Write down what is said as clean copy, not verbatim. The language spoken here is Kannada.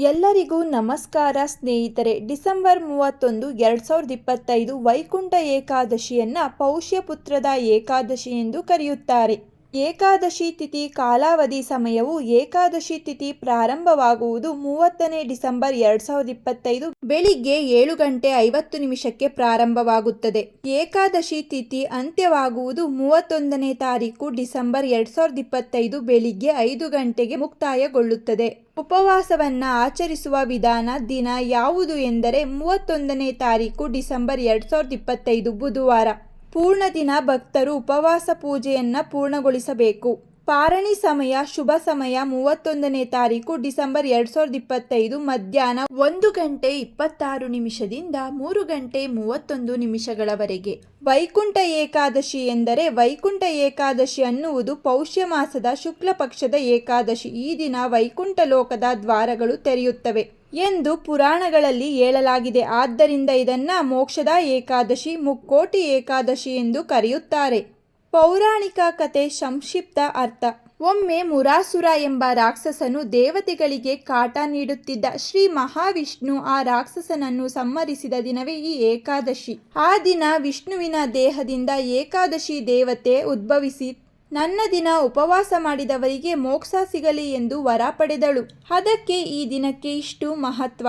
ಎಲ್ಲರಿಗೂ ನಮಸ್ಕಾರ ಸ್ನೇಹಿತರೆ. ಡಿಸೆಂಬರ್ 31, 2025 ವೈಕುಂಠ ಏಕಾದಶಿಯನ್ನು ಪೌಷ್ಯಪುತ್ರದ ಏಕಾದಶಿ ಎಂದು ಕರೆಯುತ್ತಾರೆ. ಏಕಾದಶಿ ತಿಥಿ ಕಾಲಾವಧಿ ಸಮಯವು ಏಕಾದಶಿ ತಿಥಿ ಪ್ರಾರಂಭವಾಗುವುದು 30ನೇ ಡಿಸೆಂಬರ್ 2025 ಬೆಳಿಗ್ಗೆ 7:50 ಪ್ರಾರಂಭವಾಗುತ್ತದೆ. ಏಕಾದಶಿ ತಿಥಿ ಅಂತ್ಯವಾಗುವುದು 31ನೇ ತಾರೀಕು ಡಿಸೆಂಬರ್ 2025 ಬೆಳಿಗ್ಗೆ 5 ಗಂಟೆಗೆ ಮುಕ್ತಾಯಗೊಳ್ಳುತ್ತದೆ. ಉಪವಾಸವನ್ನ ಆಚರಿಸುವ ವಿಧಾನ ದಿನ ಯಾವುದು ಎಂದರೆ 31ನೇ ತಾರೀಕು ಡಿಸೆಂಬರ್ 2025 ಬುಧವಾರ. ಪೂರ್ಣ ದಿನ ಭಕ್ತರು ಉಪವಾಸ ಪೂಜೆಯನ್ನು ಪೂರ್ಣಗೊಳಿಸಬೇಕು. ಪಾರಣಿ ಸಮಯ ಶುಭ ಸಮಯ 31ನೇ ತಾರೀಕು ಡಿಸೆಂಬರ್ 2025 ಮಧ್ಯಾಹ್ನ 1:26 3:31 ವೈಕುಂಠ ಏಕಾದಶಿ ಎಂದರೆ ವೈಕುಂಠ ಏಕಾದಶಿ ಅನ್ನುವುದು ಪೌಷ್ಯ ಮಾಸದ ಶುಕ್ಲ ಪಕ್ಷದ ಏಕಾದಶಿ. ಈ ದಿನ ವೈಕುಂಠ ಲೋಕದ ದ್ವಾರಗಳು ತೆರೆಯುತ್ತವೆ ಎಂದು ಪುರಾಣಗಳಲ್ಲಿ ಹೇಳಲಾಗಿದೆ. ಆದ್ದರಿಂದ ಇದನ್ನ ಮೋಕ್ಷದ ಏಕಾದಶಿ, ಮುಕ್ಕೋಟಿ ಏಕಾದಶಿ ಎಂದು ಕರೆಯುತ್ತಾರೆ. ಪೌರಾಣಿಕ ಕಥೆ ಸಂಕ್ಷಿಪ್ತ ಅರ್ಥ. ಒಮ್ಮೆ ಮುರಾಸುರ ಎಂಬ ರಾಕ್ಷಸನು ದೇವತೆಗಳಿಗೆ ಕಾಟ ನೀಡುತ್ತಿದ್ದ. ಶ್ರೀ ಮಹಾವಿಷ್ಣು ಆ ರಾಕ್ಷಸನನ್ನು ಸಂಹರಿಸಿದ ದಿನವೇ ಈ ಏಕಾದಶಿ. ಆ ದಿನ ವಿಷ್ಣುವಿನ ದೇಹದಿಂದ ಏಕಾದಶಿ ದೇವತೆ ಉದ್ಭವಿಸಿ ನನ್ನ ದಿನ ಉಪವಾಸ ಮಾಡಿದವರಿಗೆ ಮೋಕ್ಷ ಸಿಗಲಿ ಎಂದು ವರ ಪಡೆದಳು. ಅದಕ್ಕೆ ಈ ದಿನಕ್ಕೆ ಇಷ್ಟು ಮಹತ್ವ.